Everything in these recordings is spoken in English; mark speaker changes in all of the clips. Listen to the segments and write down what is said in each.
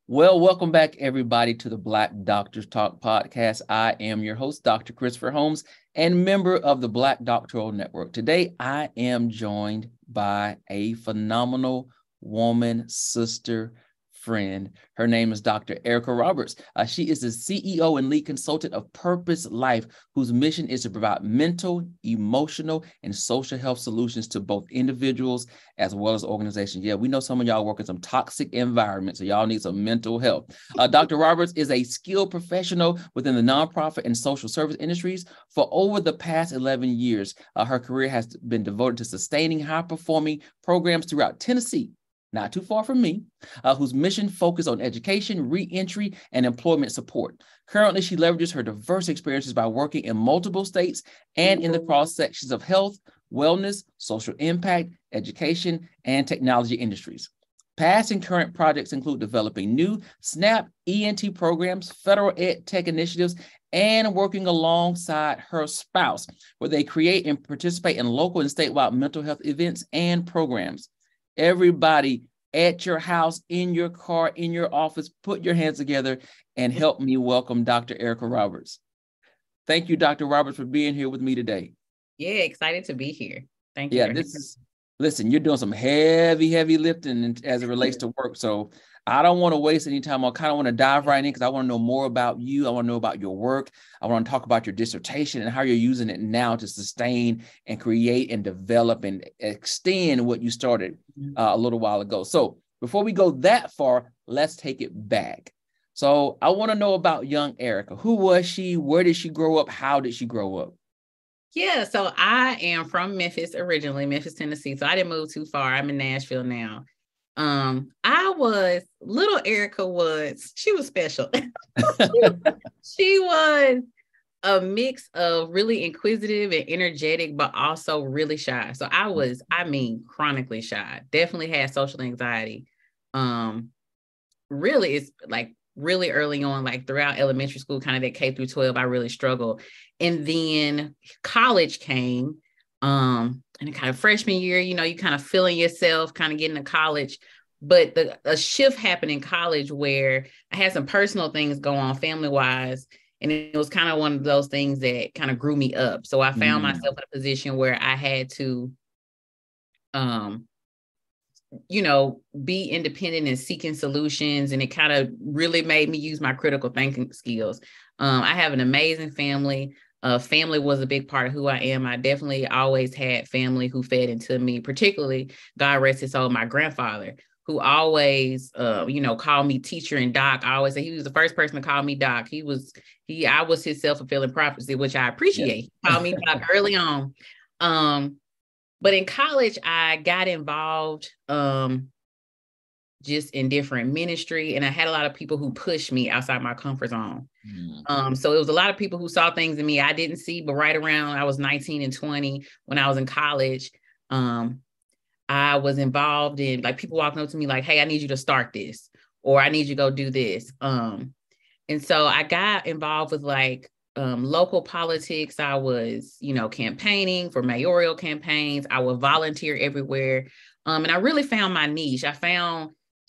Speaker 1: Well, welcome back, everybody, to the Black Doctors Talk podcast. I am your host, Dr. Christopher Holmes, and member of the Black Doctoral Network. Today, I am joined by a phenomenal woman, sister, friend. Her name is Dr. Erica Roberts. She is the CEO and lead consultant of Purpose Life, whose mission is to provide mental, emotional, and social health solutions to both individuals as well as organizations. Yeah, we know some of y'all work in some toxic environments, so y'all need some mental health. Dr. Roberts is a skilled professional within the nonprofit and social service industries. For over the past 11 years, her career has been devoted to sustaining high-performing programs throughout Tennessee, not too far from me, whose mission focuses on education, re-entry, and employment support. Currently, she leverages her diverse experiences by working in multiple states and in the cross sections of health, wellness, social impact, education, and technology industries. Past and current projects include developing new SNAP E&T programs, federal ed tech initiatives, and working alongside her spouse, where they create and participate in local and statewide mental health events and programs. Everybody at your house, in your car, in your office, put your hands together and help me welcome Dr. Erica Roberts. Thank you, Dr. Roberts, for being here with me today.
Speaker 2: Yeah, excited to be here. Thank you.
Speaker 1: Yeah, listen, you're doing some heavy lifting as it relates to work. So I don't want to waste any time. I kind of want to dive right in because I want to know more about you. I want to know about your work. I want to talk about your dissertation and how you're using it now to sustain and create and develop and extend what you started a little while ago. So before we go that far, let's take it back. So I want to know about young Erica. Who was she? Where did she grow up? How did she grow up?
Speaker 2: Yeah, so I am from Memphis originally, Memphis, Tennessee. So I didn't move too far. I'm in Nashville now. Little Erica she was special. She was a mix of really inquisitive and energetic, but also really shy. So chronically shy. Definitely had social anxiety. Really, it's like really early on, like throughout elementary school, kind of that K through 12, I really struggled. And then college came, and kind of freshman year, you kind of feeling yourself, kind of getting to college. But a shift happened in college where I had some personal things go on family-wise. And it was kind of one of those things that kind of grew me up. So I found myself in a position where I had to, be independent and seeking solutions. And it kind of really made me use my critical thinking skills. I have an amazing family. Family was a big part of who I am. I definitely always had family who fed into me, particularly, God rest his soul, my grandfather, who always, called me teacher and doc. I always say he was the first person to call me doc. I was his self-fulfilling prophecy, which I appreciate. He called me doc early on. But in college, I got involved just in different ministry. And I had a lot of people who pushed me outside my comfort zone. So it was a lot of people who saw things in me I didn't see, but right around I was 19 and 20 when I was in college, I was involved in, like, people walking up to me like, hey, I need you to start this, or I need you to go do this. And so I got involved with local politics. I was, campaigning for mayoral campaigns. I would volunteer everywhere. And I really found my niche. I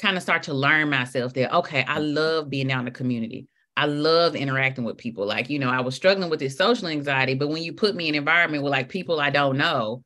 Speaker 2: kind of start to learn myself that, okay, I love being out in the community. I love interacting with people. I was struggling with this social anxiety, but when you put me in an environment with people I don't know,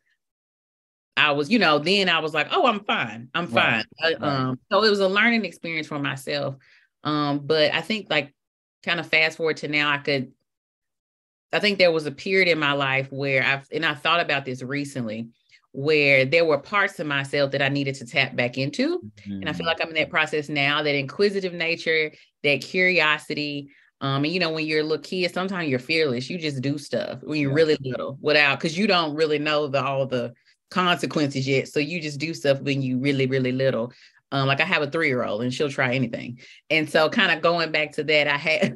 Speaker 2: I was, then I was like, oh, I'm fine. I'm fine. Right. So it was a learning experience for myself. But I think kind of fast forward to now, I think there was a period in my life where I thought about this recently, where there were parts of myself that I needed to tap back into. Mm-hmm. And I feel like I'm in that process now, that inquisitive nature, that curiosity. And when you're a little kid, sometimes you're fearless. You just do stuff when you're really little because you don't really know all the consequences yet. So you just do stuff when you really, really little. I have a 3-year-old and she'll try anything. And so kind of going back to that, I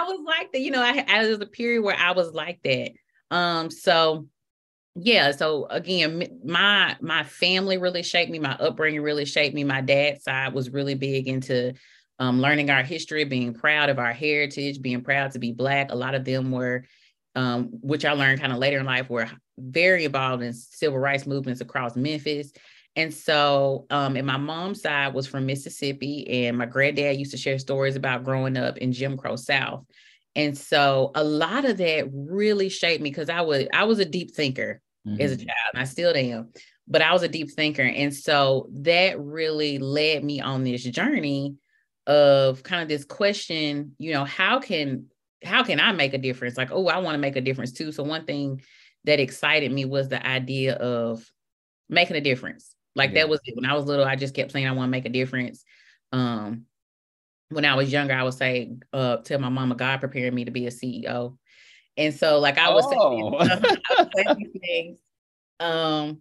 Speaker 2: was like that, there was a period where I was like that. So again, my family really shaped me. My upbringing really shaped me. My dad's side was really big into learning our history, being proud of our heritage, being proud to be Black. A lot of them were, which I learned kind of later in life, were very involved in civil rights movements across Memphis. And so, and my mom's side was from Mississippi, and my granddad used to share stories about growing up in Jim Crow South. And so a lot of that really shaped me, because I was a deep thinker as a child, and I still am, but I was a deep thinker. And so that really led me on this journey of kind of this question, how can I make a difference? Like, oh, I want to make a difference too. So one thing that excited me was the idea of making a difference. Like that was it. When I was little, I just kept saying I want to make a difference. When I was younger, I would say, tell my mama, God prepared me to be a CEO. And so like I would say, these things. And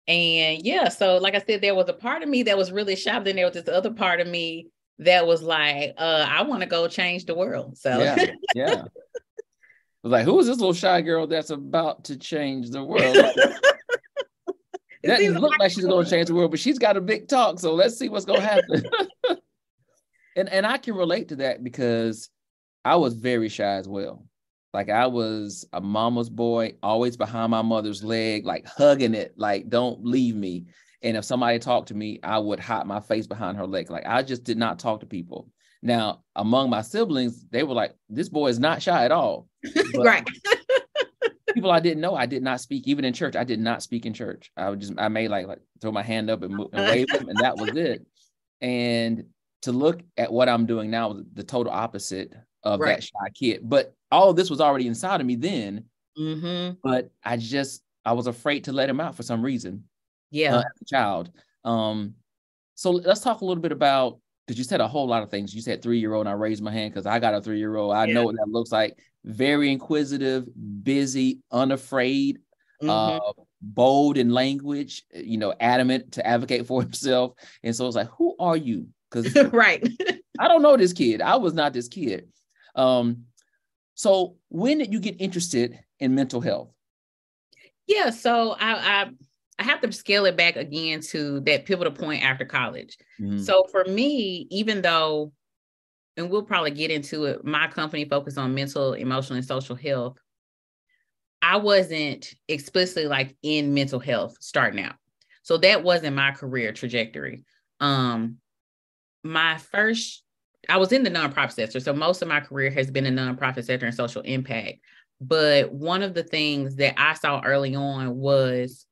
Speaker 2: yeah, so like I said, there was a part of me that was really shy. Then there was this other part of me that was like, I want to go change the world. So
Speaker 1: yeah. I was like, who is this little shy girl that's about to change the world? That doesn't look like she's going to change the world, but she's got a big talk. So let's see what's going to happen. And I can relate to that, because I was very shy as well. Like I was a mama's boy, always behind my mother's leg, like hugging it, like don't leave me. And if somebody talked to me, I would hide my face behind her leg. Like I just did not talk to people. Now, among my siblings, they were like, this boy is not shy at all. But
Speaker 2: right.
Speaker 1: People I didn't know, I did not speak. Even in church, I did not speak in church. I made like throw my hand up and wave them, and that was it. And to look at what I'm doing now was the total opposite of that shy kid. But all of this was already inside of me then. But I was afraid to let him out for some reason.
Speaker 2: Yeah.
Speaker 1: As a child. So let's talk a little bit about, because you said a whole lot of things. You said 3-year-old, and I raised my hand because I got a 3-year-old. I know what that looks like. Very inquisitive, busy, unafraid, bold in language, adamant to advocate for himself. And so it's like, who are you? Because
Speaker 2: right.
Speaker 1: I don't know this kid. I was not this kid. So when did you get interested in mental health?
Speaker 2: Yeah, so I have to scale it back again to that pivotal point after college. So for me, even though, and we'll probably get into it, my company focused on mental, emotional, and social health, I wasn't explicitly like in mental health starting out. So that wasn't my career trajectory. I was in the nonprofit sector. So most of my career has been in nonprofit sector and social impact. But one of the things that I saw early on was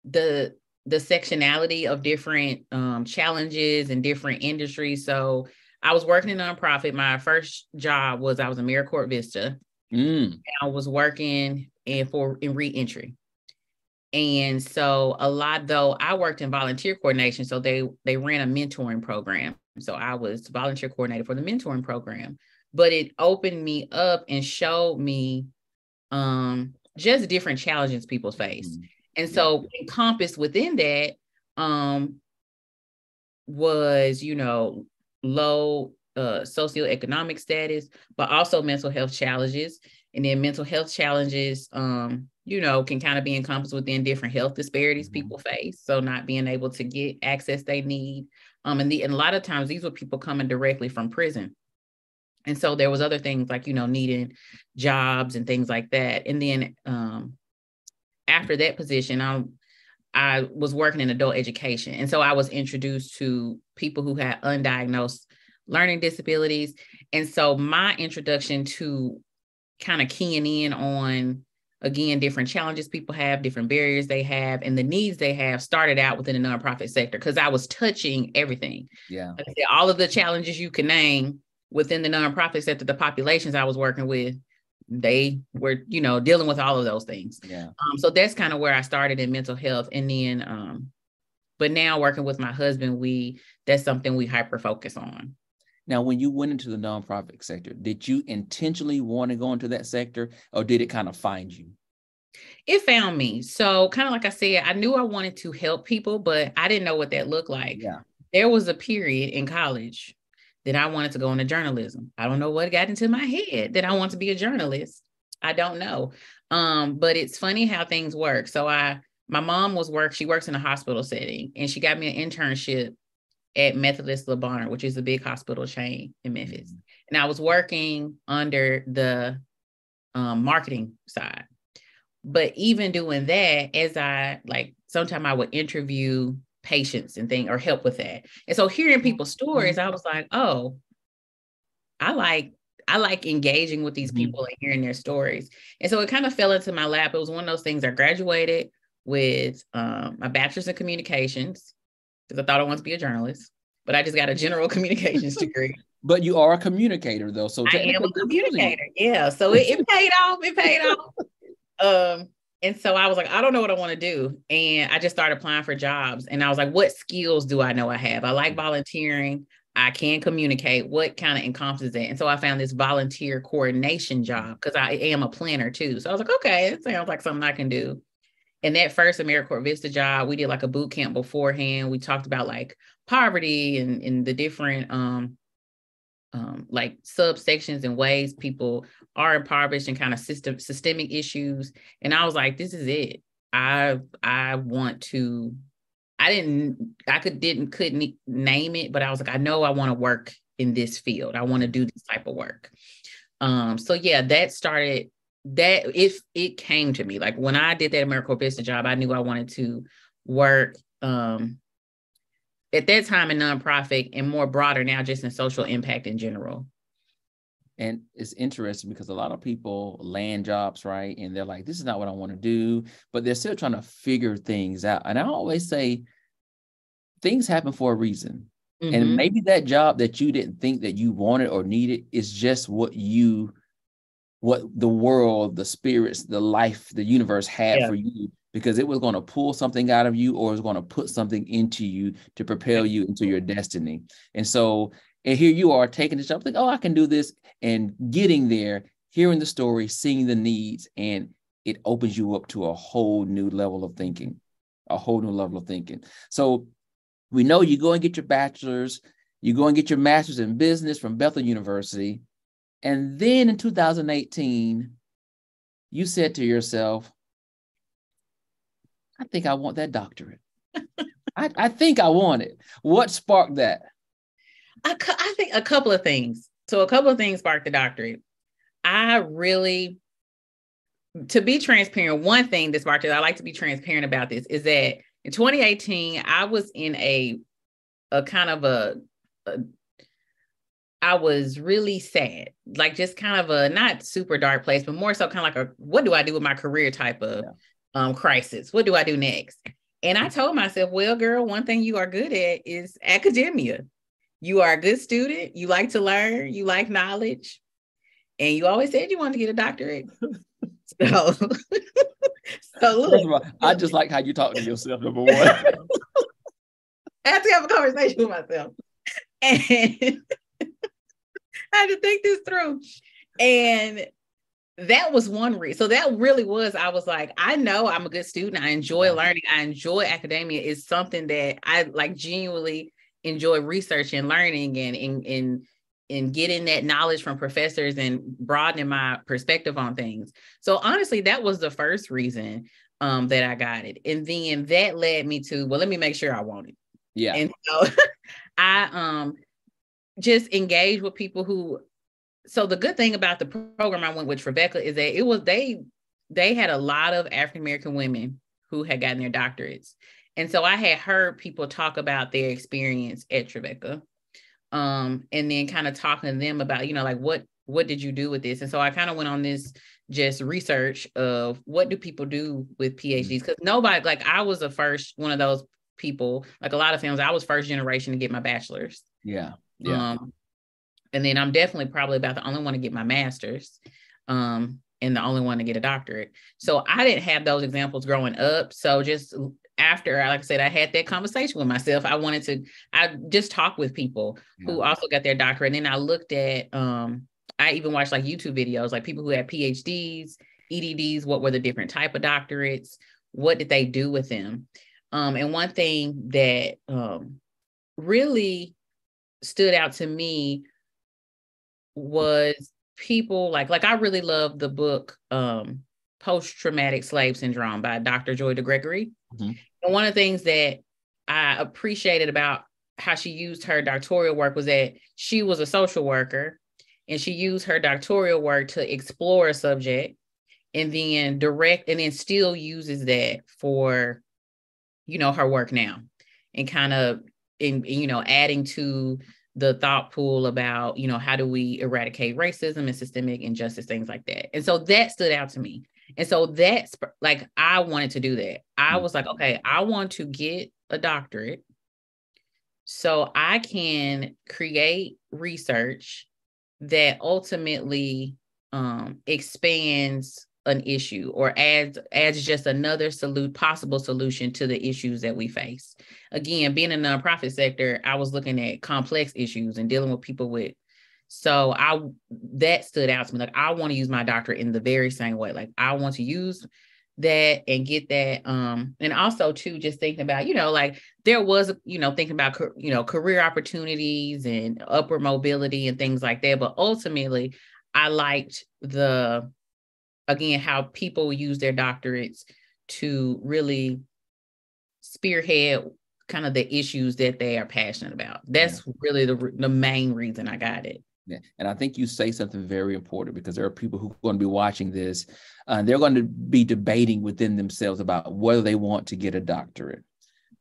Speaker 2: the sectionality of different challenges and different industries. So I was working in nonprofit. My first job was I was in AmeriCorps Vista. And I was working in reentry. And so though I worked in volunteer coordination, so they ran a mentoring program. So I was volunteer coordinator for the mentoring program, but it opened me up and showed me just different challenges people face. And so encompassed within that was, low socioeconomic status, but also mental health challenges. And then mental health challenges, can kind of be encompassed within different health disparities people face. So not being able to get access they need. And a lot of times these were people coming directly from prison. And so there was other things like, needing jobs and things like that. And then after that position, I was working in adult education. And so I was introduced to people who had undiagnosed learning disabilities. And so my introduction to kind of keying in on, again, different challenges people have, different barriers they have, and the needs they have started out within the nonprofit sector, because I was touching everything.
Speaker 1: Yeah.
Speaker 2: Like I said, all of the challenges you can name within the nonprofit sector, the populations I was working with, they were, dealing with all of those things.
Speaker 1: Yeah.
Speaker 2: So that's kind of where I started in mental health. And then, but now working with my husband, that's something we hyper focus on.
Speaker 1: Now, when you went into the nonprofit sector, did you intentionally want to go into that sector, or did it kind of find you?
Speaker 2: It found me. So kind of like I said, I knew I wanted to help people, but I didn't know what that looked like.
Speaker 1: Yeah.
Speaker 2: There was a period in college that I wanted to go into journalism. I don't know what got into my head that I want to be a journalist. I don't know. But it's funny how things work. So my mom she works in a hospital setting, and she got me an internship at Methodist Le Bonheur, which is a big hospital chain in Memphis. And I was working under the marketing side. But even doing that, as I sometimes I would interview patients and things or help with that. And so hearing people's stories, I was like, oh, I like engaging with these people and hearing their stories. And so it kind of fell into my lap. It was one of those things. I graduated with my bachelor's in communications because I thought I wanted to be a journalist, but I just got a general communications degree.
Speaker 1: But you are a communicator though. So
Speaker 2: I am a communicator. Yeah. So it paid off. It paid off. And so I was like, I don't know what I want to do. And I just started applying for jobs. And I was like, what skills do I know I have? I like volunteering. I can communicate. What kind of encompasses that? And so I found this volunteer coordination job because I am a planner too. So I was like, okay, it sounds like something I can do. And that first AmeriCorps Vista job, we did like a boot camp beforehand. We talked about like poverty and the different like subsections and ways people are impoverished and kind of systemic issues. And I was like, this is it. I want to, couldn't name it, but I was like, I know I want to work in this field. I want to do this type of work. So yeah, it came to me. Like when I did that AmeriCorps Vista job, I knew I wanted to work, at that time in nonprofit and more broader now just in social impact in general.
Speaker 1: And it's interesting because a lot of people land jobs, right? And they're like, this is not what I want to do, but they're still trying to figure things out. And I always say things happen for a reason. And maybe that job that you didn't think that you wanted or needed is just what the world, the spirits, the life, the universe had for you, because it was going to pull something out of you or it was going to put something into you to propel you into your destiny. And so, and here you are taking this job, like, oh, I can do this, and getting there, hearing the story, seeing the needs, and it opens you up to a whole new level of thinking, So we know you go and get your bachelor's, you go and get your master's in business from Bethel University. And then in 2018, you said to yourself, I think I want that doctorate. I think I want it. What sparked that?
Speaker 2: I think a couple of things. So a couple of things sparked the doctorate. To be transparent, one thing that sparked it, I like to be transparent about this, is that in 2018, I was in a kind of I was really sad, like just kind of a not super dark place, but more so kind of like what do I do with my career type of crisis? What do I do next? And I told myself, well, girl, one thing you are good at is academia. You are a good student. You like to learn. You like knowledge. And you always said you wanted to get a doctorate. So look.
Speaker 1: First of all, I just like how you talk to yourself, number one.
Speaker 2: I have to have a conversation with myself. And I had to think this through. And that was one reason. So that really was, I was like, I know I'm a good student. I enjoy learning. I enjoy academia. It's something that I like genuinely enjoy researching and learning and getting that knowledge from professors and broadening my perspective on things. So honestly, that was the first reason that I got it. And then that led me to, well, let me make sure I want it.
Speaker 1: Yeah.
Speaker 2: And so I just engage with people who, so the good thing about the program I went with Trevecca is that they had a lot of African-American women who had gotten their doctorates. And so I had heard people talk about their experience at Trevecca. And then kind of talking to them about, like what did you do with this? And so I kind of went on this just research of what do people do with PhDs? Because nobody, like I was the first one of those people, like a lot of families, I was first generation to get my bachelor's.
Speaker 1: Yeah.
Speaker 2: And then I'm definitely probably about the only one to get my master's, and the only one to get a doctorate. So I didn't have those examples growing up. So just after, like I said, I had that conversation with myself. I just talked with people who also got their doctorate. And then I looked at, I even watched like YouTube videos, like people who had PhDs, EDDs, what were the different type of doctorates? What did they do with them? And one thing that really stood out to me was people like I really love the book Post-Traumatic Slave Syndrome by Dr. Joy DeGregory. And one of the things that I appreciated about how she used her doctoral work was that she was a social worker and she used her doctoral work to explore a subject and then still uses that for her work now, and kind of adding to the thought pool about, how do we eradicate racism and systemic injustice, things like that. And so that stood out to me. And so that's like, I wanted to do that. I was like, okay, I want to get a doctorate so I can create research that ultimately expands an issue or adds just another possible solution to the issues that we face. Again, being in the nonprofit sector, I was looking at complex issues and dealing with people with. So that stood out to me. Like, I want to use my doctorate in the very same way. Like, I want to use that and get that. And also too, just thinking about, like there was, thinking about, career opportunities and upward mobility and things like that. But ultimately, I liked how people use their doctorates to really spearhead kind of the issues that they are passionate about. That's really the main reason I got it.
Speaker 1: Yeah. And I think you say something very important, because there are people who are going to be watching this. They're going to be debating within themselves about whether they want to get a doctorate.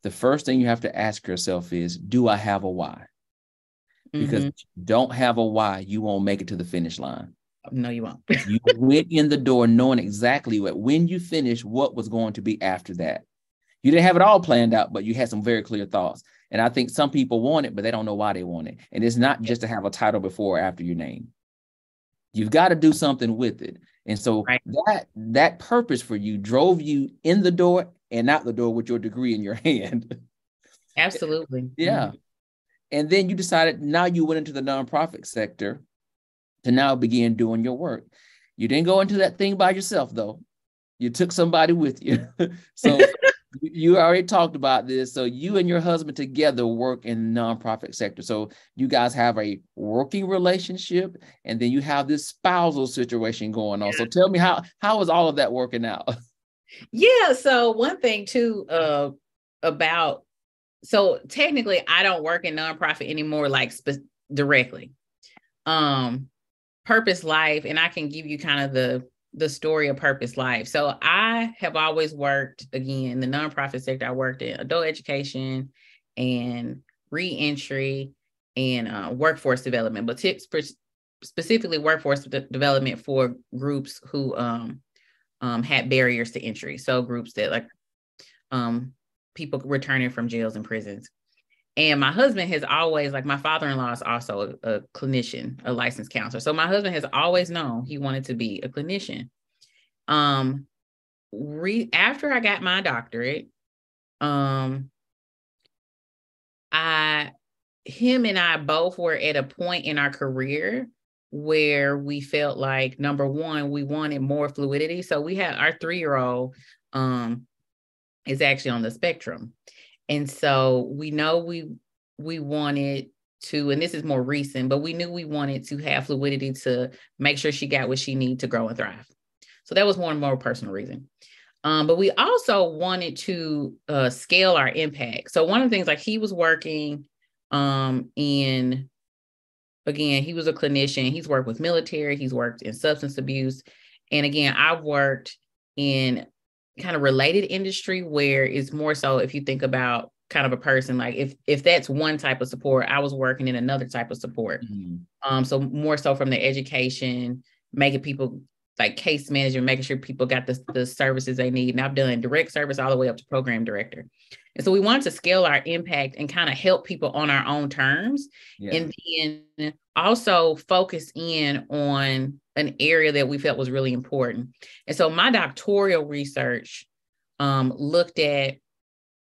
Speaker 1: The first thing you have to ask yourself is, do I have a why? Because if you don't have a why, you won't make it to the finish line.
Speaker 2: No, you won't.
Speaker 1: You went in the door knowing exactly when you finish, what was going to be after that. You didn't have it all planned out, but you had some very clear thoughts. And I think some people want it, but they don't know why they want it. And it's not just to have a title before or after your name. You've got to do something with it. And so that purpose for you drove you in the door and out the door with your degree in your hand.
Speaker 2: Absolutely.
Speaker 1: Yeah. And then you decided, now you went into the nonprofit sector to now begin doing your work. You didn't go into that thing by yourself, though. You took somebody with you. So you already talked about this. So you and your husband together work in the nonprofit sector. So you guys have a working relationship, and then you have this spousal situation going on. So tell me, how is all of that working out?
Speaker 2: Yeah. So one thing too, so technically I don't work in nonprofit anymore, like directly. Purpose Life, and I can give you kind of the story of Purpose Life. So I have always worked, again, in the nonprofit sector. I worked in adult education and reentry and workforce development, but specifically workforce development for groups who had barriers to entry. So groups that like people returning from jails and prisons. And my husband has always, like, my father-in-law is also a clinician, a licensed counselor. So my husband has always known he wanted to be a clinician. After I got my doctorate, him and I both were at a point in our career where we felt like, number one, we wanted more fluidity. So we had our 3-year-old is actually on the spectrum. And so we know we wanted to, and this is more recent, but we knew we wanted to have fluidity to make sure she got what she needed to grow and thrive. So that was one more personal reason. But we also wanted to scale our impact. So one of the things, like, he was working again, he was a clinician. He's worked with military. He's worked in substance abuse. And again, I've worked in kind of related industry where it's more so, if you think about kind of a person, like if that's one type of support, I was working in another type of support. So more so from the education, making people, like, case management, making sure people got the services they need. And I've done direct service all the way up to program director. And so we wanted to scale our impact and kind of help people on our own terms. And then also focus in on an area that we felt was really important. And so my doctoral research looked at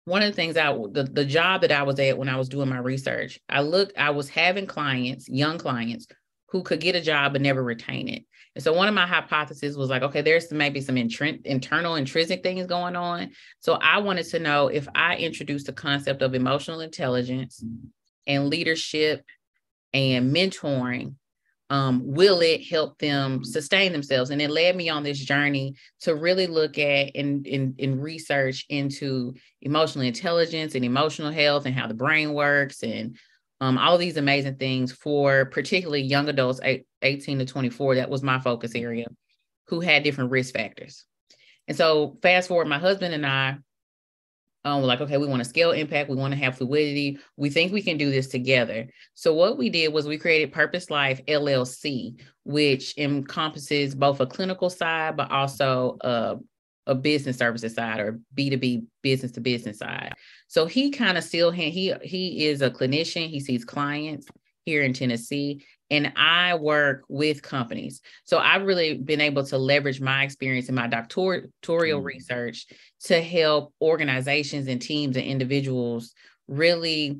Speaker 2: one of the things the job that I was at when I was doing my research. I was having clients, young clients, who could get a job but never retain it. And so one of my hypotheses was like, okay, there's maybe some internal intrinsic things going on. So I wanted to know, if I introduced the concept of emotional intelligence and leadership and mentoring, will it help them sustain themselves? And it led me on this journey to really look at and research into emotional intelligence and emotional health and how the brain works, and all of these amazing things for particularly young adults, 18 to 24. That was my focus area, who had different risk factors. And so fast forward, my husband and I We're like, okay, we want to scale impact. We want to have fluidity. We think we can do this together. So what we did was we created Purpose Life LLC, which encompasses both a clinical side, but also a business services side, or B2B, business to business side. So he kind of he is a clinician. He sees clients here in Tennessee, and I work with companies. So I've really been able to leverage my experience in my doctoral research to help organizations and teams and individuals really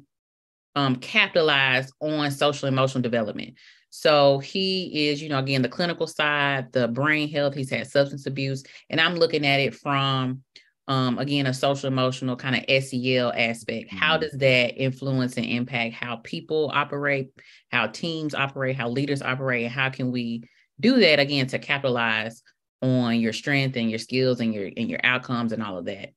Speaker 2: capitalize on social emotional development. So he is, again, the clinical side, the brain health. He's had substance abuse, and I'm looking at it from again, a social emotional kind of SEL aspect. How does that influence and impact how people operate, how teams operate, how leaders operate, and how can we do that, again, to capitalize on your strength and your skills and your outcomes and all of that.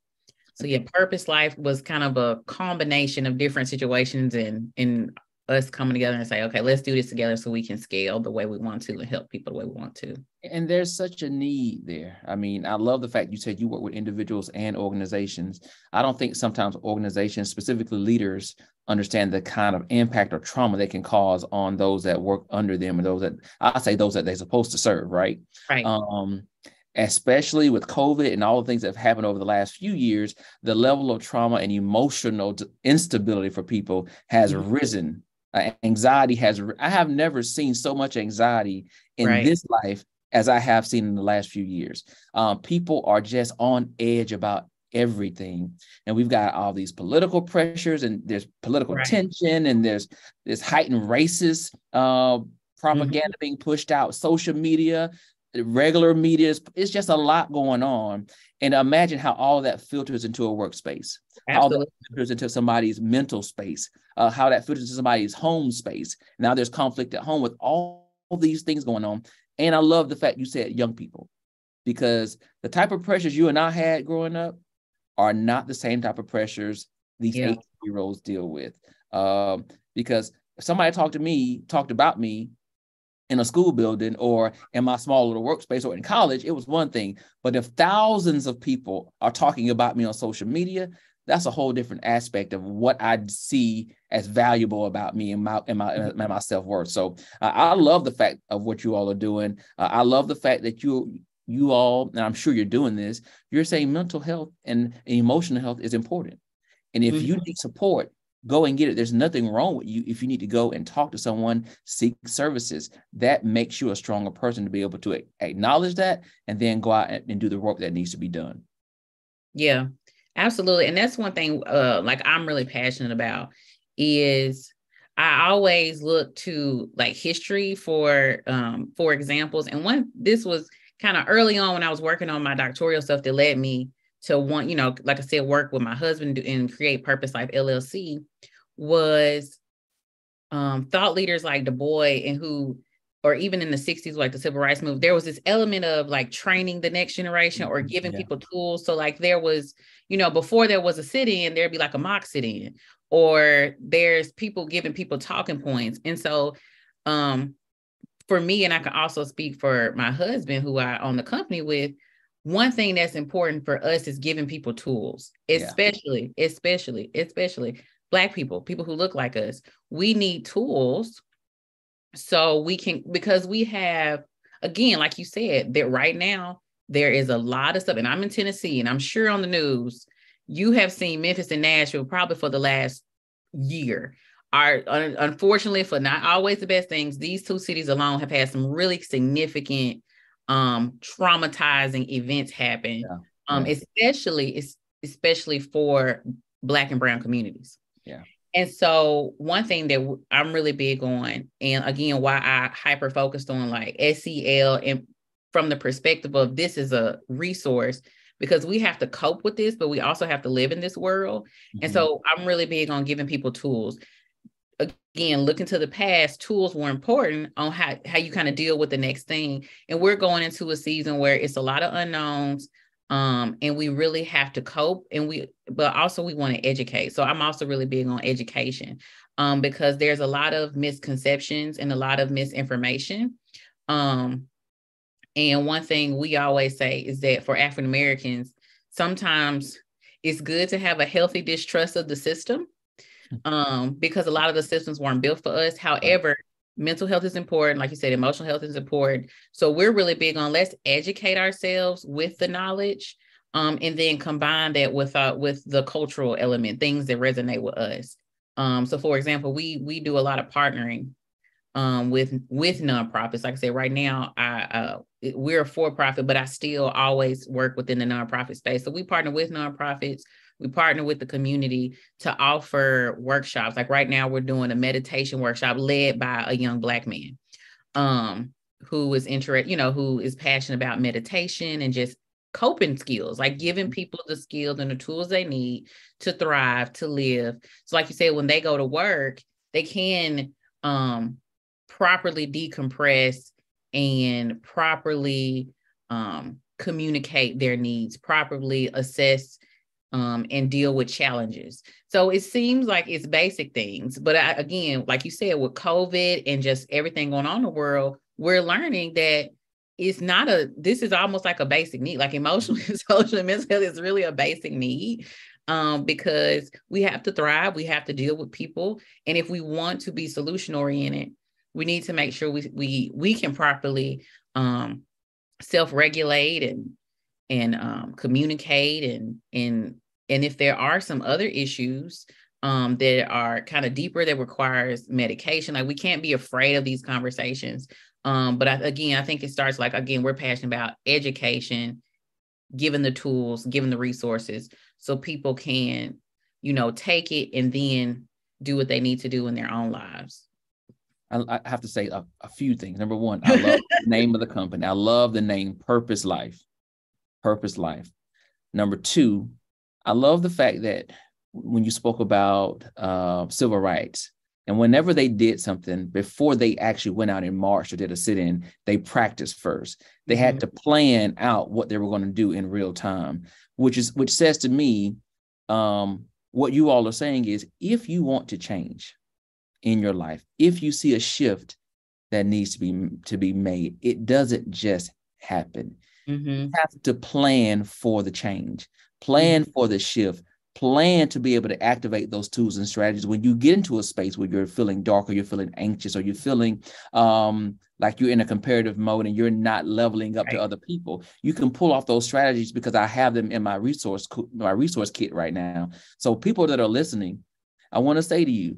Speaker 2: So yeah, Purpose Life was kind of a combination of different situations and us coming together and say, okay, let's do this together so we can scale the way we want to and help people the way we want to.
Speaker 1: And there's such a need there. I mean, I love the fact you said you work with individuals and organizations. I don't think sometimes organizations, specifically leaders, understand the kind of impact or trauma they can cause on those that work under them, and those that they're supposed to serve, right?
Speaker 2: Right.
Speaker 1: Especially with COVID and all the things that have happened over the last few years, the level of trauma and emotional instability for people has risen. Anxiety I have never seen so much anxiety in this life as I have seen in the last few years. People are just on edge about everything. And we've got all these political pressures, and there's political tension, and there's this heightened racist propaganda being pushed out, social media, regular media. It's just a lot going on. And imagine how all that filters into a workspace. Absolutely. How that filters into somebody's mental space, how that filters into somebody's home space. Now there's conflict at home with all these things going on. And I love the fact you said young people, because the type of pressures you and I had growing up are not the same type of pressures these 18-year-olds deal with. Because if somebody talked about me in a school building or in my small little workspace or in college, it was one thing. But if thousands of people are talking about me on social media, that's a whole different aspect of what I see as valuable about me and my self-worth. So I love the fact of what you all are doing. I love the fact that you all, and I'm sure you're doing this, you're saying mental health and emotional health is important. And if you need support, go and get it. There's nothing wrong with you if you need to go and talk to someone, seek services. That makes you a stronger person to be able to acknowledge that and then go out and do the work that needs to be done.
Speaker 2: Yeah, absolutely. And that's one thing like I'm really passionate about is I always look to like history for examples. And this was kind of early on when I was working on my doctoral stuff that led me to want, like I said, work with my husband and create Purpose Life LLC, was thought leaders like Du Bois or even in the 60s, like the civil rights movement, there was this element of like training the next generation or giving people tools. So like there was, before there was a sit-in, there'd be like a mock sit-in, or there's people giving people talking points. And so for me, and I can also speak for my husband, who I own the company with, one thing that's important for us is giving people tools, especially Black people who look like us. We need tools so we can, because we have, again, like you said, that right now there is a lot of stuff, and I'm in Tennessee, and I'm sure on the news, you have seen Memphis and Nashville probably for the last year. Unfortunately, for not always the best things, these two cities alone have had some really significant traumatizing events happen, especially for Black and brown communities. Yeah. And so one thing that I'm really big on, and again, why I hyper focused on like SEL, and from the perspective of this is a resource, because we have to cope with this, but we also have to live in this world. And so I'm really big on giving people tools. Again, looking to the past, tools were important on how you kind of deal with the next thing. And we're going into a season where it's a lot of unknowns, and we really have to cope, but also we want to educate. So I'm also really big on education, because there's a lot of misconceptions and a lot of misinformation. And one thing we always say is that for African Americans, sometimes it's good to have a healthy distrust of the system, because a lot of the systems weren't built for us. However, mental health is important. Like you said, emotional health is important. So we're really big on, let's educate ourselves with the knowledge, and then combine that with the cultural element, things that resonate with us. So for example, we do a lot of partnering with nonprofits. Like I said, right now, we're a for-profit, but I still always work within the nonprofit space. So we partner with nonprofits. We partner with the community to offer workshops. Like right now, we're doing a meditation workshop led by a young Black man, who is who is passionate about meditation and just coping skills, like giving people the skills and the tools they need to thrive, to live. So like you said, when they go to work, they can properly decompress and properly communicate their needs, properly assess and deal with challenges. So it seems like it's basic things. But again, like you said, with COVID and just everything going on in the world, we're learning that this is almost like a basic need. Like emotional, social, and mental health is really a basic need, because we have to thrive. We have to deal with people. And if we want to be solution oriented, we need to make sure we can properly self-regulate and communicate, and if there are some other issues that are kind of deeper that requires medication, like we can't be afraid of these conversations. But I think it starts like, again, we're passionate about education, giving the tools, giving the resources so people can, take it and then do what they need to do in their own lives.
Speaker 1: I have to say a few things. Number one, I love the name of the company. I love the name Purpose Life. Purpose Life. Number two, I love the fact that when you spoke about civil rights, and whenever they did something, before they actually went out and marched or did a sit-in, they practiced first. They had to plan out what they were going to do in real time, which says to me, what you all are saying is, if you want to change in your life, if you see a shift that needs to be made, it doesn't just happen. You have to plan for the change, plan for the shift, plan to be able to activate those tools and strategies. When you get into a space where you're feeling dark, or you're feeling anxious, or you're feeling like you're in a comparative mode and you're not leveling up to other people, you can pull off those strategies, because I have them in my resource kit right now. So people that are listening, I want to say to you,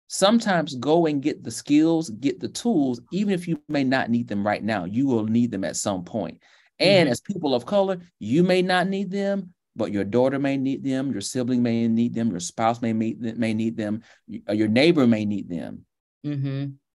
Speaker 1: sometimes go and get the skills, get the tools, even if you may not need them right now. You will need them at some point. And as people of color, you may not need them, but your daughter may need them, your sibling may need them, your spouse may need them, your neighbor may need them.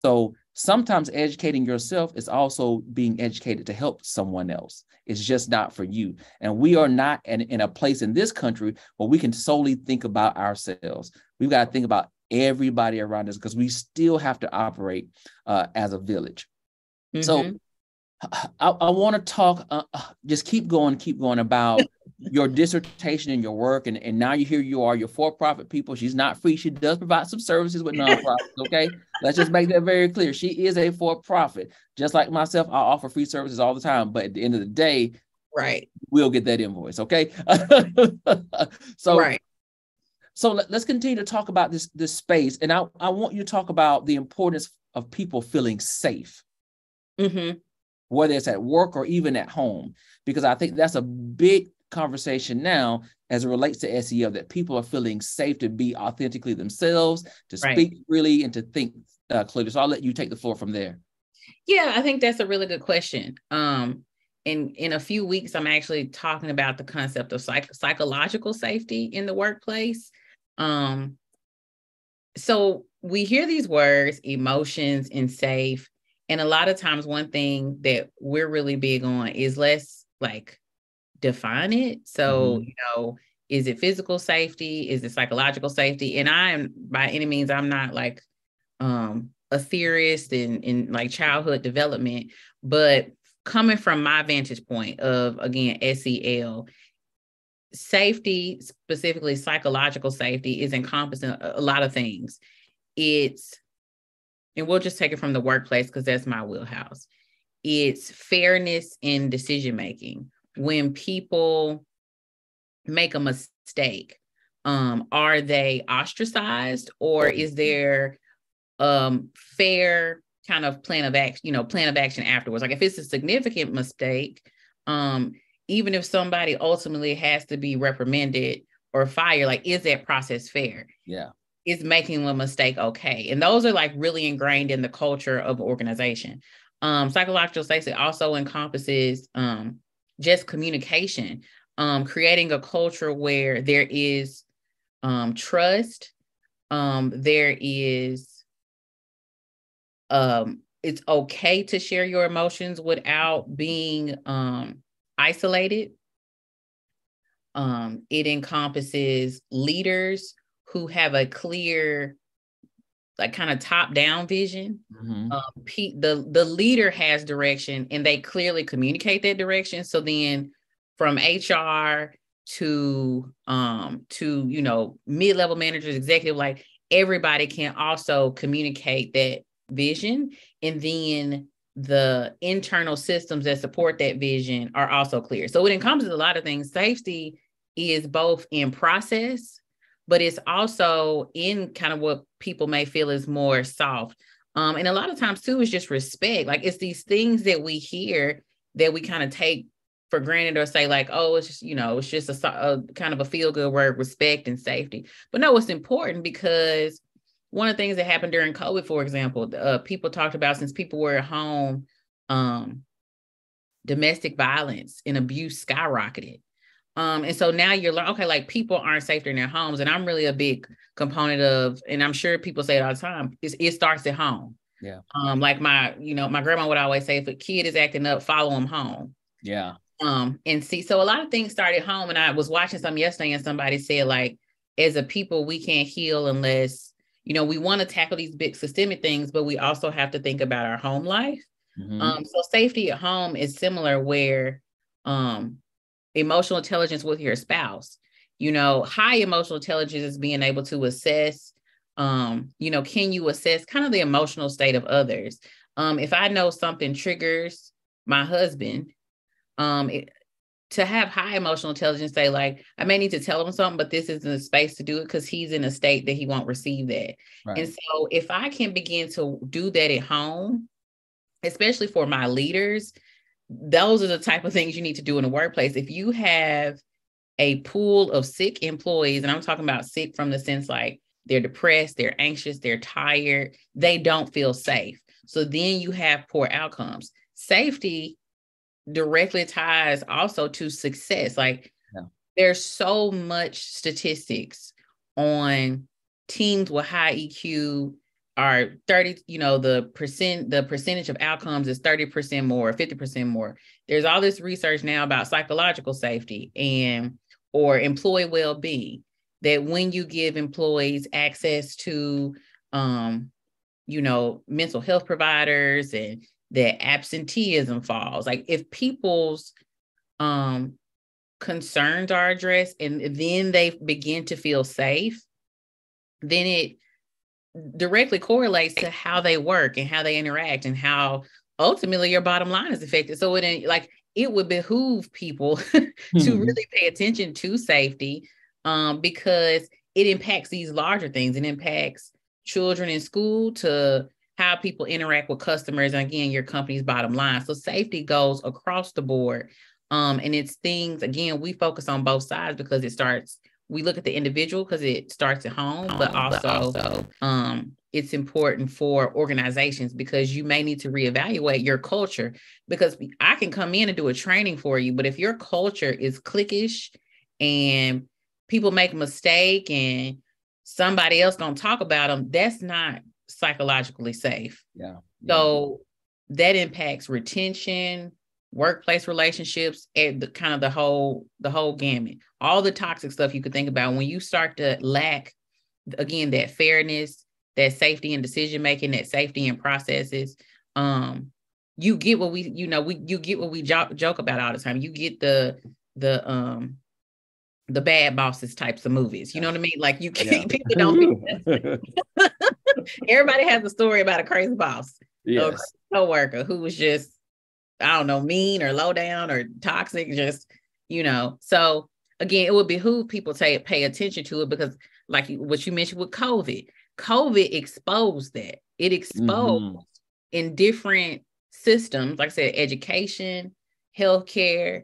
Speaker 1: So sometimes educating yourself is also being educated to help someone else. It's just not for you. And we are not in a place in this country where we can solely think about ourselves. We've got to think about everybody around us, because we still have to operate as a village. So I want to talk, just keep going about your dissertation and your work. And now you're for-profit people. She's not free. She does provide some services with nonprofits. Okay. Let's just make that very clear. She is a for-profit. Just like myself, I offer free services all the time. But at the end of the day, we'll get that invoice. Okay. So let's continue to talk about this space. And I want you to talk about the importance of people feeling safe, whether it's at work or even at home, because I think that's a big conversation now as it relates to SEL, that people are feeling safe to be authentically themselves, to speak freely, and to think clearly. So I'll let you take the floor from there.
Speaker 2: Yeah, I think that's a really good question. In a few weeks, I'm actually talking about the concept of psychological safety in the workplace. So we hear these words, emotions and safe. And a lot of times, one thing that we're really big on is let's define it. So, is it physical safety? Is it psychological safety? And I'm, by any means, I'm not a theorist in childhood development, but coming from my vantage point of, again, SEL, safety, specifically psychological safety, is encompassing a lot of things. And we'll just take it from the workplace because that's my wheelhouse. It's fairness in decision-making. When people make a mistake, are they ostracized, or is there fair kind of plan of action afterwards? Like if it's a significant mistake, even if somebody ultimately has to be reprimanded or fired, like, is that process fair?
Speaker 1: Yeah.
Speaker 2: Is making a mistake okay? And those are like really ingrained in the culture of organization. Psychological safety also encompasses just communication, creating a culture where there is trust, there is it's okay to share your emotions without being isolated. It encompasses leaders who have a clear, like, kind of top-down vision.
Speaker 1: Mm-hmm.
Speaker 2: The leader has direction, and they clearly communicate that direction. So then, from HR to mid-level managers, executive, like, everybody can also communicate that vision, and then the internal systems that support that vision are also clear. So it encompasses a lot of things. Safety is both in process, but it's also in kind of what people may feel is more soft. And a lot of times too, it's just respect. Like, it's these things that we hear that we kind of take for granted, or say like, oh, it's just, it's just a kind of a feel good word, respect and safety. But no, it's important, because one of the things that happened during COVID, for example, people talked about, since people were at home, domestic violence and abuse skyrocketed. And so now you're learning, okay, like, people aren't safe in their homes. And I'm really a big component of, and I'm sure people say it all the time, it starts at home.
Speaker 1: Yeah.
Speaker 2: Like my grandma would always say, if a kid is acting up, follow them home.
Speaker 1: Yeah.
Speaker 2: And see, so a lot of things started home. And I was watching something yesterday, and somebody said, like, as a people, we can't heal unless, we want to tackle these big systemic things, but we also have to think about our home life.
Speaker 1: Mm-hmm.
Speaker 2: So safety at home is similar, where emotional intelligence with your spouse, high emotional intelligence is being able to assess, can you assess kind of the emotional state of others? If I know something triggers my husband, to have high emotional intelligence, say, like, I may need to tell him something, but this isn't a space to do it, because he's in a state that he won't receive that. Right. And so if I can begin to do that at home, especially for my leaders, those are the type of things you need to do in the workplace. If you have a pool of sick employees, and I'm talking about sick from the sense, like, they're depressed, they're anxious, they're tired, they don't feel safe. So then you have poor outcomes. Safety directly ties also to success. Like, there's so much statistics on teams with high EQ are 30, the percentage of outcomes is 30% more, 50% more. There's all this research now about psychological safety or employee well-being, that when you give employees access to, mental health providers, and that absenteeism falls. Like, if people's concerns are addressed, and then they begin to feel safe, then it directly correlates to how they work and how they interact, and how ultimately your bottom line is affected. So it would behoove people to really pay attention to safety, because it impacts these larger things. It impacts children in school, to how people interact with customers, and again, your company's bottom line. So safety goes across the board. And it's things, again, we focus on both sides, because we look at the individual because it starts at home, but also it's important for organizations, because you may need to reevaluate your culture, because I can come in and do a training for you, but if your culture is cliquish and people make a mistake and somebody else gonna talk about them, that's not psychologically safe.
Speaker 1: Yeah.
Speaker 2: So that impacts retention, workplace relationships, and the whole gamut, all the toxic stuff you could think about. When you start to lack, again, that fairness, that safety in decision making, that safety in processes, you get what we joke about all the time. You get the bad bosses types of movies. You know what I mean? Like, you can't, people don't. Everybody has a story about a crazy boss, or a coworker who was just, I don't know, mean or low down or toxic, just, so again, it would behoove people to pay attention to it, because like what you mentioned with COVID exposed that. It exposed in different systems, like I said, education, healthcare,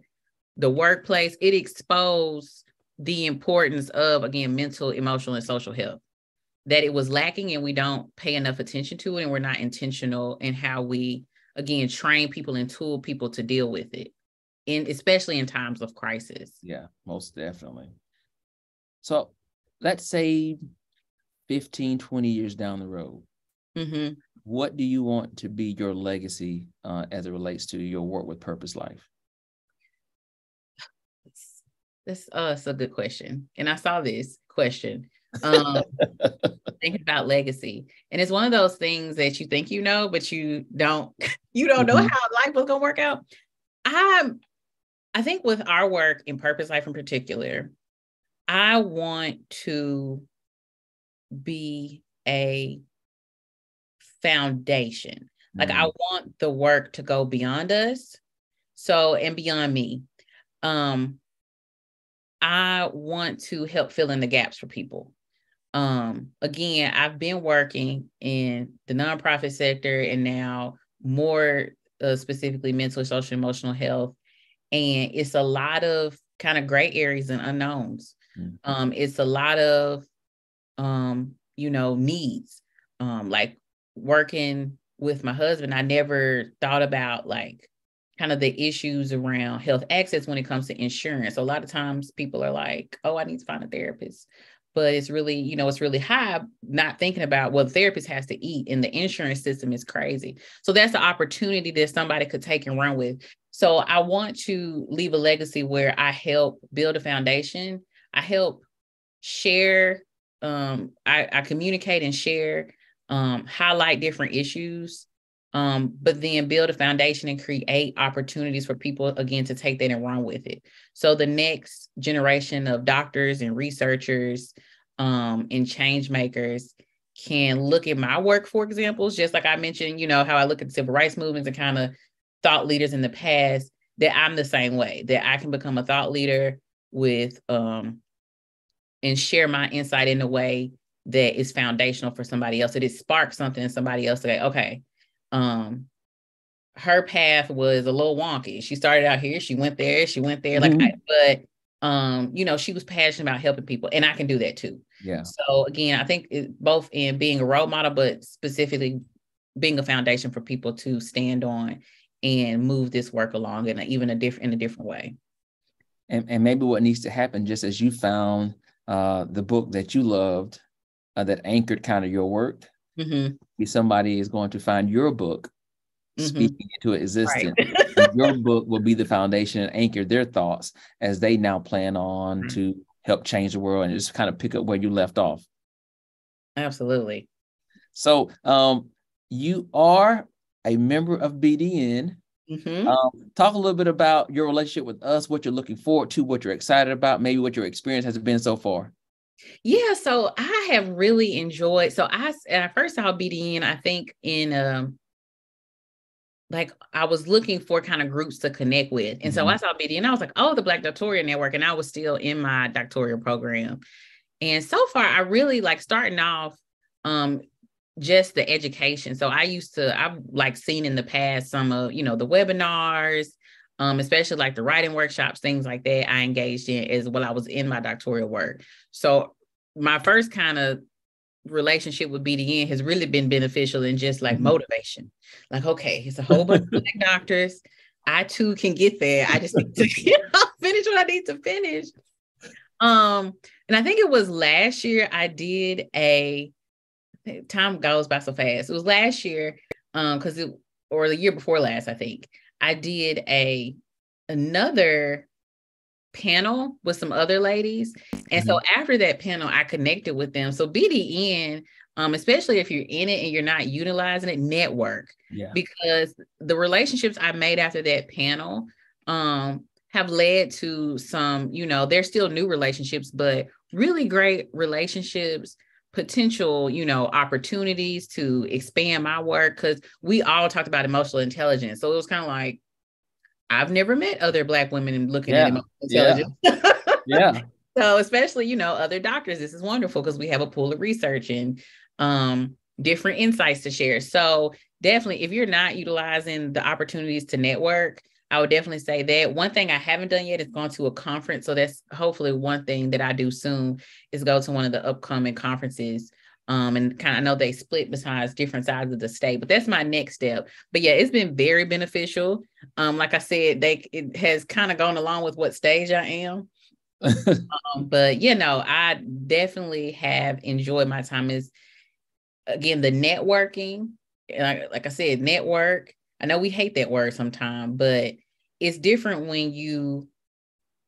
Speaker 2: the workplace. It exposed the importance of, again, mental, emotional, and social health, that it was lacking, and we don't pay enough attention to it, and we're not intentional in how we, again, train people and tool people to deal with it, especially in times of crisis.
Speaker 1: Yeah, most definitely. So let's say 15, 20 years down the road, what do you want to be your legacy as it relates to your work with Purpose Life?
Speaker 2: That's a good question. And I saw this question thinking about legacy. And it's one of those things that you think you know, but you don't know how life was going to work out. I think with our work in Purpose Life in particular, I want to be a foundation. Like, I want the work to go beyond us. And beyond me. I want to help fill in the gaps for people. Again, I've been working in the nonprofit sector, and now more specifically mental, social, emotional health. And it's a lot of kind of gray areas and unknowns. It's a lot of, needs. Like working with my husband, I never thought about like kind of the issues around health access when it comes to insurance. So a lot of times people are like, oh, I need to find a therapist. But it's really, it's really high, not thinking about, well, the therapist has to eat, and the insurance system is crazy. So that's the opportunity that somebody could take and run with. So I want to leave a legacy where I help build a foundation. I help share, I communicate and share, highlight different issues, but then build a foundation and create opportunities for people, again, to take that and run with it. So the next generation of doctors and researchers and change makers can look at my work for examples, just like I mentioned, how I look at the civil rights movements and kind of thought leaders in the past, that I'm the same way, that I can become a thought leader with, and share my insight in a way that is foundational for somebody else. That it sparks something in somebody else to say, okay, her path was a little wonky. She started out here, she went there, but she was passionate about helping people, and I can do that too.
Speaker 1: Yeah.
Speaker 2: So again, I think both in being a role model, but specifically being a foundation for people to stand on and move this work along in a different way.
Speaker 1: And maybe what needs to happen, just as you found the book that you loved, that anchored kind of your work, somebody is going to find your book, speaking into existence. Right. Your book will be the foundation and anchor their thoughts as they now plan on to help change the world, and just kind of pick up where you left off.
Speaker 2: Absolutely.
Speaker 1: So you are a member of BDN. Talk a little bit about your relationship with us, what you're looking forward to, what you're excited about, maybe what your experience has been so far.
Speaker 2: Yeah, so I have really enjoyed. So I first saw BDN, I think in like I was looking for kind of groups to connect with, and so I saw BDN. I was like, oh, the Black Doctoral Network, and I was still in my doctoral program. And so far, I really like starting off just the education. So I've like seen in the past some of, the webinars, especially like the writing workshops, things like that I engaged in as well. I was in my doctoral work. So my first kind of relationship with BDN has really been beneficial in just like motivation. Like, okay, it's a whole bunch of Black doctors. I too can get there. I just need to finish what I need to finish. And I think it was last year I did time goes by so fast. It was last year, or the year before last, I think. I did another panel with some other ladies. And so after that panel, I connected with them. So BDN, especially if you're in it and you're not utilizing it, network. Yeah. Because the relationships I made after that panel have led to some, they're still new relationships, but really great relationships, potential, opportunities to expand my work, because we all talked about emotional intelligence. So it was kind of like, I've never met other Black women looking at emotional intelligence.
Speaker 1: Yeah.
Speaker 2: So especially, other doctors, this is wonderful because we have a pool of research and different insights to share. So definitely, if you're not utilizing the opportunities to network, I would definitely say that. One thing I haven't done yet is gone to a conference. So that's hopefully one thing that I do soon is go to one of the upcoming conferences. And kind of, I know they split besides different sides of the state, but that's my next step. But yeah, it's been very beneficial. Like I said, it has kind of gone along with what stage I am. But I definitely have enjoyed my time. Is again the networking. Like I said, network. I know we hate that word sometimes, but it's different when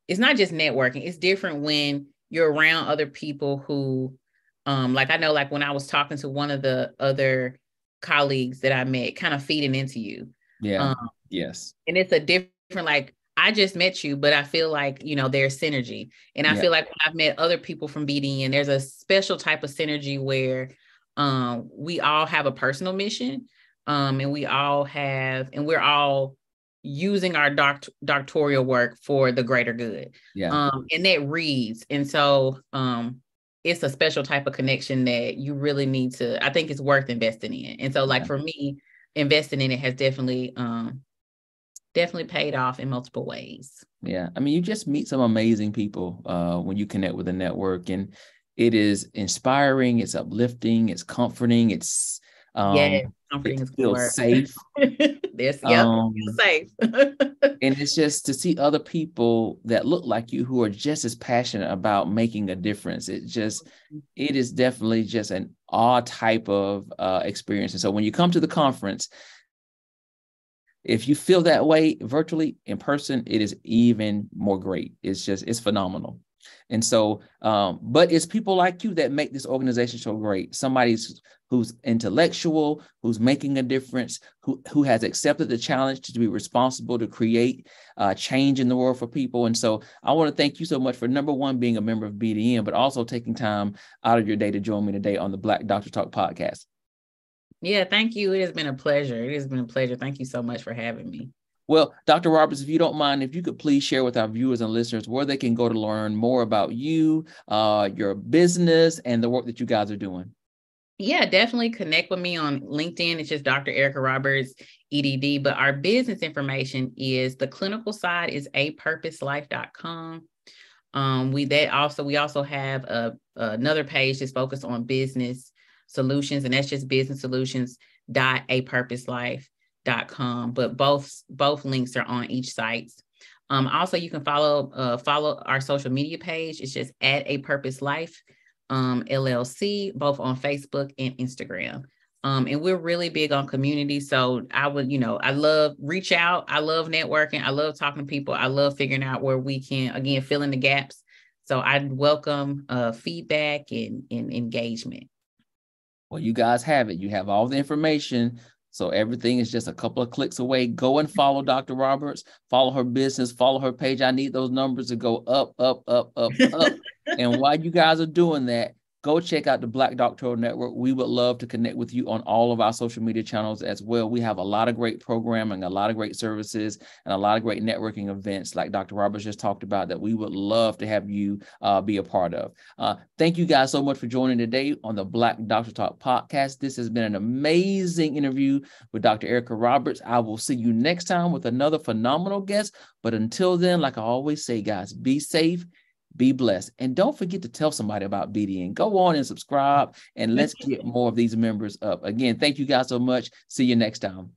Speaker 2: it's not just networking. It's different when you're around other people who, like I know, like when I was talking to one of the other colleagues that I met, kind of feeding into you.
Speaker 1: Yeah. Yes.
Speaker 2: And it's a different, like, I just met you, but I feel like, there's synergy. And I feel like when I've met other people from BDN, there's a special type of synergy where we all have a personal mission. And we're all using our doctoral work for the greater good.
Speaker 1: Yeah.
Speaker 2: And that reads. And so it's a special type of connection that you really need to, I think it's worth investing in. And so like for me, investing in it has definitely paid off in multiple ways.
Speaker 1: Yeah. I mean, you just meet some amazing people when you connect with a network, and it is inspiring. It's uplifting. It's comforting. It's
Speaker 2: comforting is
Speaker 1: feels safe.
Speaker 2: Feel safe.
Speaker 1: And it's just to see other people that look like you who are just as passionate about making a difference. It is definitely just an odd type of experience. And so when you come to the conference, if you feel that way virtually, in person, it is even more great. It's phenomenal. And so, but it's people like you that make this organization so great. Somebody who's intellectual, who's making a difference, who has accepted the challenge to be responsible to create change in the world for people. And so I want to thank you so much for, number one, being a member of BDN, but also taking time out of your day to join me today on the Black Doctor Talk podcast.
Speaker 2: Yeah, thank you. It has been a pleasure. Thank you so much for having me.
Speaker 1: Well, Dr. Roberts, if you don't mind, if you could please share with our viewers and listeners where they can go to learn more about you, your business, and the work that you guys are doing.
Speaker 2: Yeah, definitely connect with me on LinkedIn. It's just Dr. Erica Roberts, EDD. But our business information is, the clinical side is apurposelife.com. We also have another page that's focused on business solutions, and that's just businesssolutions.apurposelife.com. But both links are on each site. Also, you can follow our social media page. It's just @apurposelife LLC, both on Facebook and Instagram. And we're really big on community. So I love reach out. I love networking. I love talking to people. I love figuring out where we can, again, fill in the gaps. So I'd welcome feedback and engagement.
Speaker 1: Well, you guys have it. You have all the information. So everything is just a couple of clicks away. Go and follow Dr. Roberts, follow her business, follow her page. I need those numbers to go up, up, up, up, up. And while you guys are doing that, go check out the Black Doctoral Network. We would love to connect with you on all of our social media channels as well. We have a lot of great programming, a lot of great services, and a lot of great networking events like Dr. Roberts just talked about that we would love to have you be a part of. Thank you guys so much for joining today on the Black Doctor Talk podcast. This has been an amazing interview with Dr. Erica Roberts. I will see you next time with another phenomenal guest. But until then, like I always say, guys, be safe, be blessed. And don't forget to tell somebody about BDN. Go on and subscribe, and let's get more of these members up. Again, thank you guys so much. See you next time.